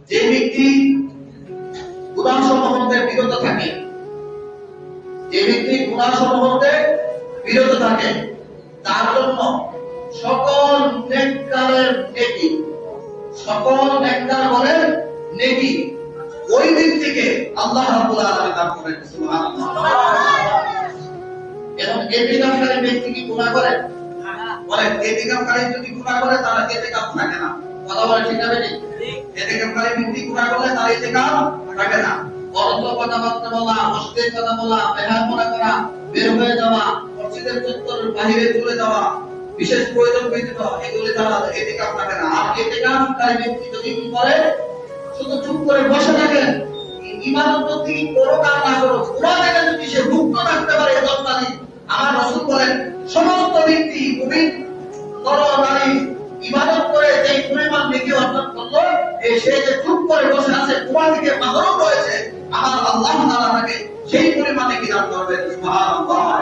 যে ব্যক্তি গুনাহসমূহ হতে বিরত থাকে, যে ব্যক্তি গুনাহসমূহ হতে বিরত থাকে, তার জন্য সকল নেককারের নেকি, সকল নেককার বলেন নেকি ওই দিক থেকে আল্লাহ রাব্বুল আলামিন দান করেন। সুবহানাল্লাহ। এখন ইতিকাফকারী ব্যক্তি কি গুনাহ করে? বলেন, ইতিকাফকারী যদি গুনাহ করে তার ইতিকাফ থাকে না। কথা বলে ঠিক আছে? ঠিক। ইতিকাফকারী ব্যক্তি গুনাহ করলে তার ইতিকাফ থাকে না। বরঞ্চ কথাবার্তা বলা, মসজিদের কথা বলা, বেহায়াপনা করা, বের হয়ে যাওয়া, মসজিদের চত্বরের বাইরে চলে যাওয়া, বিশেষ প্রয়োজন ব্যতীত এগুলি তারা ইতিকাফ থাকে না। আর ইতিকাফকারী ব্যক্তি যদি কি করে? শুধু চুপ করে বসে থাকেন, ইমানের প্রতি কোনো কাজ না করো, কোরআন থেকে যদি সে মুক্ত থাকতে পারে 10টা দিন, আমার রাসূল বলেন সমস্ত ব্যক্তি মুমিন নর নারী ইবাদত করে যেই পরিমাণ নেকি অর্জন করলো, সে যে চুপ করে বসে আছে কোরআন থেকে মাহরুম রয়েছে, আমার আল্লাহ তাআলা তাকে সেই পরিমাণ নেকি দান করবেন। সুবহানাল্লাহ।